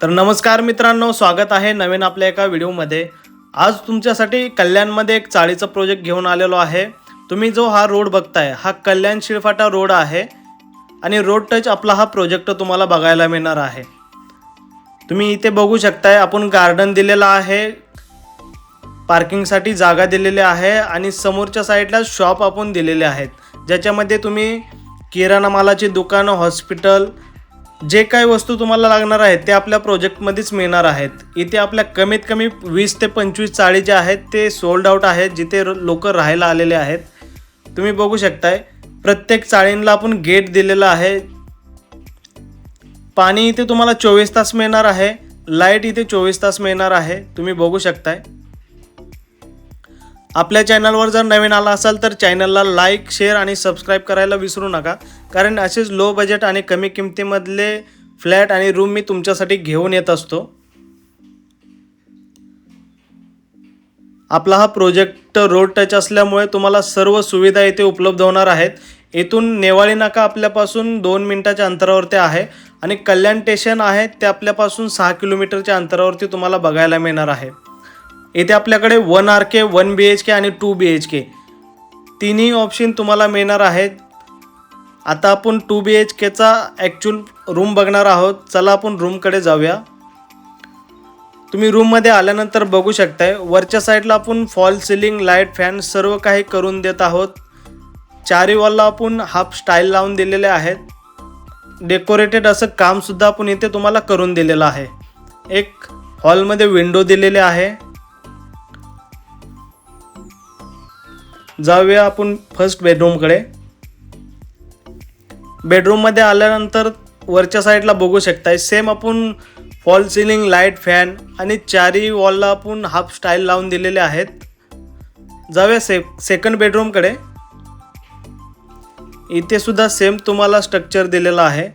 तर नमस्कार मित्रांनो, स्वागत आहे नवीन आपल्या एका व्हिडिओमध्ये। आज तुमच्यासाठी कल्याणमध्ये एक चाळीचा प्रोजेक्ट घेऊन आलेलो आहे। तुम्ही जो हा रोड बघताय हा कल्याण शिळफाटा रोड आहे आणि रोड टच आपला हा प्रोजेक्ट तुम्हाला बघायला मिळणार आहे। तुम्ही इथे बघू शकताय, आपण गार्डन दिलेला आहे, पार्किंगसाठी जागा दिलेली आहे आणि समोरच्या साईडला शॉप आपण दिलेले आहेत, ज्याच्यामध्ये तुम्ही किराणा मालाची दुकान, हॉस्पिटल, जे काही वस्तू तुम्हाला लागणार आहेत ते आपल्या प्रोजेक्टमध्येच मिळणार आहेत। इथे आपल्या कमीत कमी 20 ते 25 चाळी जे आहेत ते सोल्ड आउट आहेत, जिथे लोक राहायला आलेले आहेत। तुम्ही बघू शकताय, प्रत्येक चाळींना आपण गेट दिलेला आहे। पाणी इथे तुम्हाला 24 तास मिळणार आहे, लाईट इथे 24 तास मिळणार आहे। तुम्ही बघू शकताय। आपल्या चॅनलवर जर नवीन आला असाल तर चॅनलला लाईक, शेअर आणि सबस्क्राईब करायला विसरू नका, कारण असेच लो बजेट आणि कमी किमतीमधले फ्लॅट आणि रूम मी तुमच्यासाठी घेऊन येत असतो। आपला हा प्रोजेक्ट रोड टच असल्यामुळे तुम्हाला सर्व सुविधा इथे उपलब्ध होणार आहेत। इथून नेवाळी नाका आपल्यापासून 2 मिनिटाच्या अंतरावरती आहे आणि कल्याण स्टेशन आहे ते आपल्यापासून 6 किलोमीटरच्या अंतरावरती तुम्हाला बघायला मिळणार आहे। इथे आपल्याकडे 1 RK, 1 BHK आणि 2 BHK तिन्ही ऑप्शन तुम्हाला मिळणार आहेत। आता आपण 2 BHKचा ॲक्च्युअल रूम बघणार आहोत। चला आपण रूमकडे जाऊया। तुम्ही रूममध्ये आल्यानंतर बघू शकताय, वरच्या साईडला आपण फॉल सिलिंग, लाईट, फॅन सर्व काही करून देत आहोत। चारी वॉलला आपण हाफ स्टाईल लावून दिलेले आहेत। डेकोरेटेड असं कामसुद्धा आपण इथे तुम्हाला करून दिलेलं आहे। एक हॉलमध्ये विंडो दिलेले आहे। जाऊया आपण फर्स्ट बेडरूमकडे। बेडरूममध्ये आल्यानंतर वरच्या साईडला बघू शकताय, सेम आपण फॉल सिलिंग, लाईट, फॅन आणि चारी वॉलला आपण हाफ स्टाईल लावून दिलेले आहेत। जाऊया सेकंड बेडरूमकडे। इथे सुद्धा सेम तुम्हाला स्ट्रक्चर दिलेलं आहे।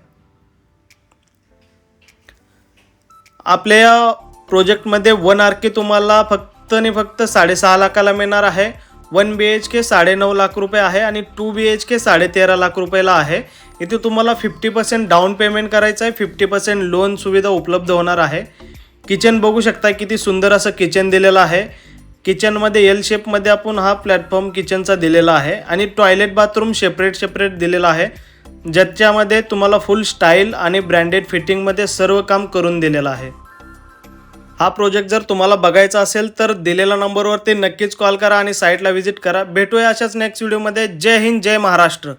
आपल्या या प्रोजेक्टमध्ये 1 RK तुम्हाला फक्त आणि फक्त 6.5 लाखाला मिळणार आहे। 1 BHK 9.5 लाख रुपये आहे आणि 2 BHK 13.5 लाख रुपयाला आहे। इथे तुम्हाला 50% डाऊन पेमेंट करायचं आहे, 50% लोन सुविधा उपलब्ध होणार आहे। किचन बघू शकता, किती सुंदर असं किचन दिलेलं आहे। किचनमध्ये एल शेपमध्ये आपण हा प्लॅटफॉर्म किचनचा दिलेला आहे आणि टॉयलेट बाथरूम सेपरेट दिलेला आहे, ज्याच्यामध्ये तुम्हाला फुल स्टाईल आणि ब्रँडेड फिटिंगमध्ये सर्व काम करून दिलेलं आहे। हा प्रोजेक्ट जर तुम्हाला बघायचा असेल तर दिलेल्या नंबरवरती नक्कीच कॉल करा आणि साईटला व्हिजिट करा। भेटूया अशाच नेक्स्ट व्हिडिओमध्ये। जय हिंद, जय महाराष्ट्र।